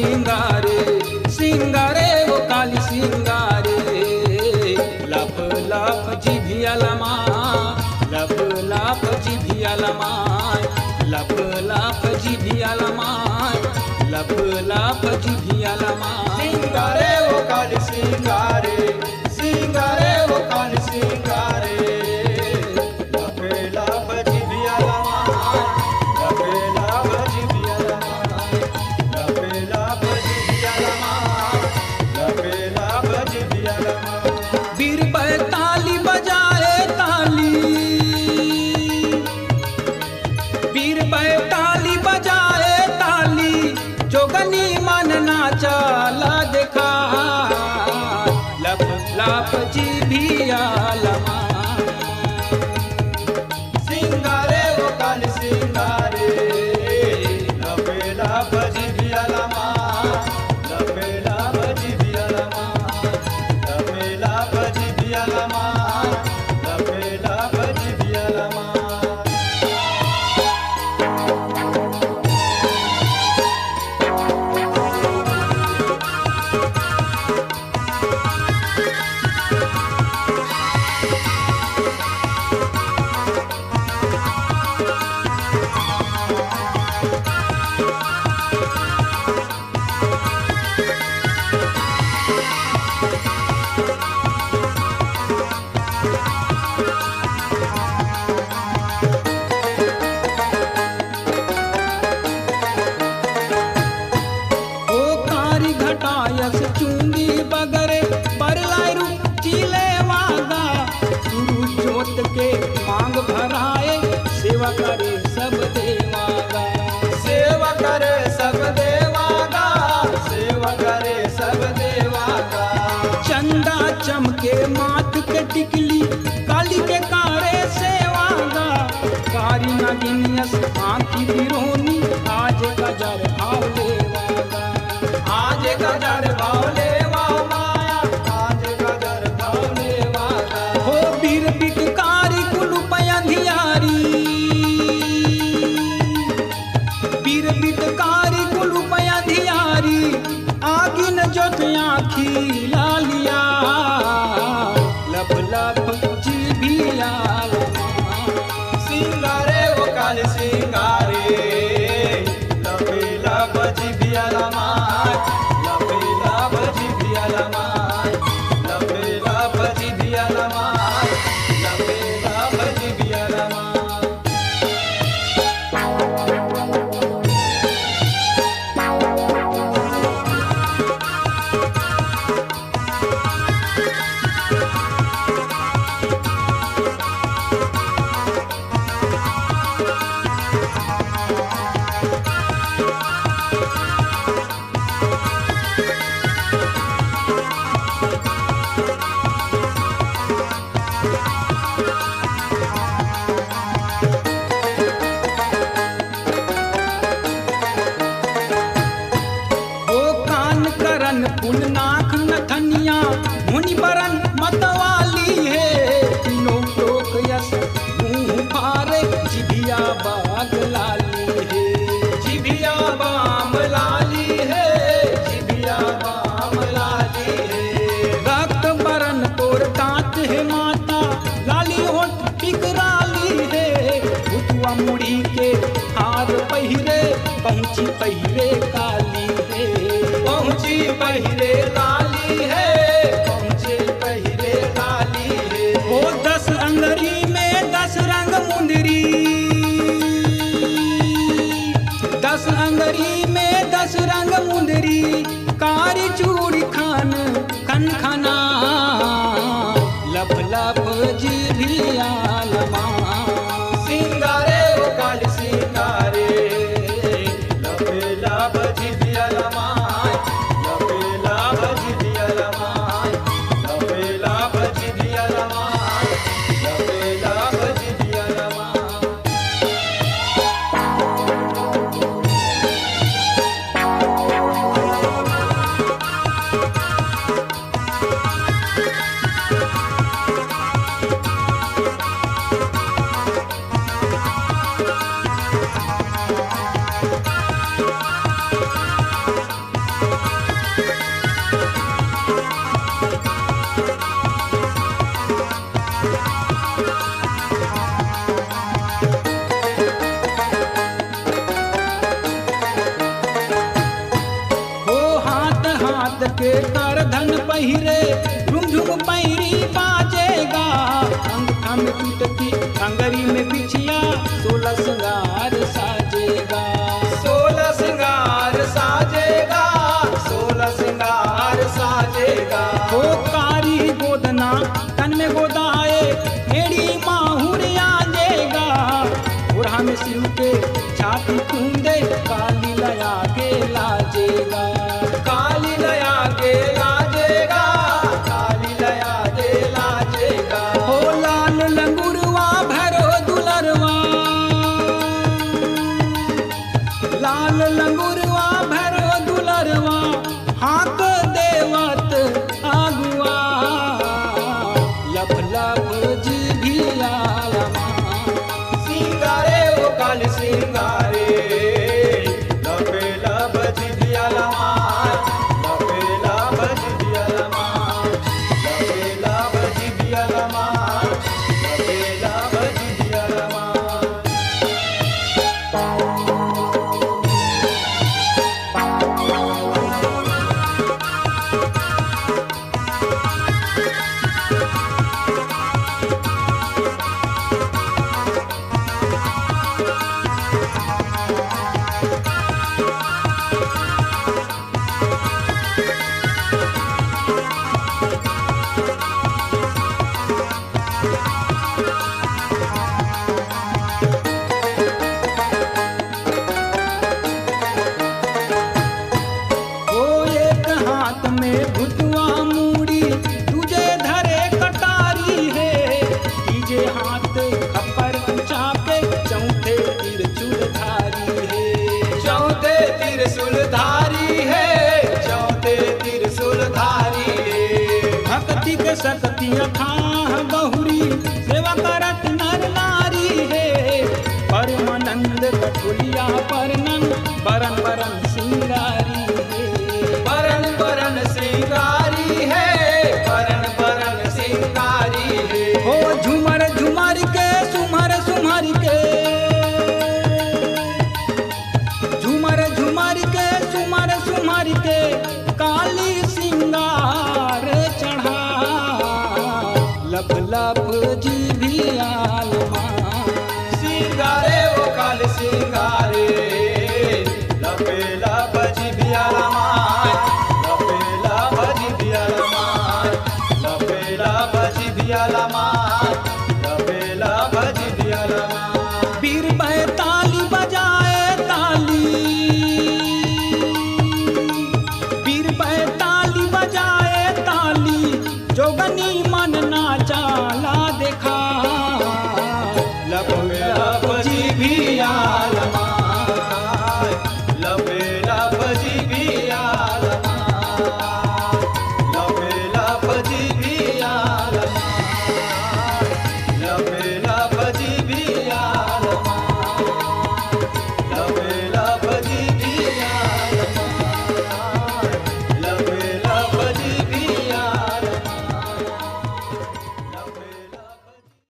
सिंगारे सिंगारे वो काली सिंगारे लफ लफ जिभिया लमा लफ लफ जिभिया लमा लफ लफ जिभिया लमा लफ लफ जिभिया लमा सिंगारे वो काली सिंगारे सिंगारे वो काली सिंगारे लपेला बजिबिया लमा लपेला बजिबिया लमा लपेला बजिबिया लमा लपेला बजिबिया लमा बीर पे ताली बजाए ताली बीर पे ताली बजाए ताली जोगनी मन नाचाला देखा लप लप जिभिया लमा सिंगारे वो काली सिंगारे लपेला बजिबिया लमा लपेला बजिबिया लमा लपेला बजिबिया लमा लपेला बजिबिया लमा ओ कारी घटायस चूंगी बगरे बरलायरू चीले वागा सुरु जोत के मांग भराए सेवा करे सब देवागा सेवा करे सब देवागा सेवा करे सब देवागा चंदा चमके माथ के टिकली काली के कारे सेवागा कारी नागिनियस आंखी बिरोनी आज गजर भाव लेवागा आज गजर भाव लेवा माया आज गजर भाव लेवागा हो बीर बिटकारी कुलु पयंधियारी बीर बिटकारी कुलु पयंधियारी आगिन जोत आँखी लालिया लप लप जिभिया लमा सिंगारे वो काली सिंगारे लपेला बजिबिया लमा लपेला बजिबिया लमा लपेला बजिबिया लमा लपेला बजिबिया लमा ओ कान करन पुन नाक नथनिया मुनि बरन मतवाली है तीनों लोक यस मुंह फारे जिभिया बाग लाली है जिभिया बाम लाली है जिभिया बाम लाली है रक्त बरन तोर दांत है माता लाली होठ टिकराली है भुतुआ मुड़ी के हार पहिरे पहुंची पहिरे काली है पहुंची पहिरे लाली है पहुंची पहिरे लाली है ओ 10 अंगरी में 10 रंग मुंदरी 10 अंगरी में 10 रंग मुंदरी कारी चूड़ी खान खन खना लप लप जिभिया लमा सिंगारे वो काली सिंगारे लपेला बजिबिया लमा लपेला बजिबिया लमा लपेला बजिबिया लमा लपेला बजिबिया लमा पहिरे झुमझुम पैरी बाजेगा अंगूठा में चुटकी अंगरी में बिछिया 16 श्रृंगार साजेगा 16 श्रृंगार साजेगा 16 श्रृंगार साजेगा हो कारी गोदना तन में गोदाए एड़ी माहुर आजेगा बुढ़ा में शिव के छाती कूंदे काली लया के लाजेगा काली लया के लाजेगा काली लया के लाजेगा हो लाल लंगुरवा भरो दुलरवा लाल लंगुरवा भरो दुलरवा हाथ देवत आगुआ लब लब जिभियालमा सिंगारे ओ काली सिंगारे लबे लब जिभियालमा लबे लब जिभियालमा लबे लब जिभियालमा लबे लब जिभियालमा हो एक हाथ में भुतवा मूड़ी तुझे धरे कटारी है तीजे हाथ खप्पर चापे चौथे त्रिशूल धारी है चौथे त्रिशूल धारी है चौथे त्रिशूल धारी है भक्ति के शक्ति अथाह बहुरी सेवा करत नर नारी है परमानंद कठुलिया परनन बरन बरन सिंगारी है बरन बरन सिंगारी है बरन बरन सिंगारी है हो झुमर झुमर के सुमर सुमर के झुमर झुमर के सुमर सुमर के काली सिंगार चढ़ा लब लब जिभियालमा सिंगारे वो काली सिंगारे लबे लब जिभियालमा लबे लब जिभियालमा लबे लब जिभियालमा लबे लब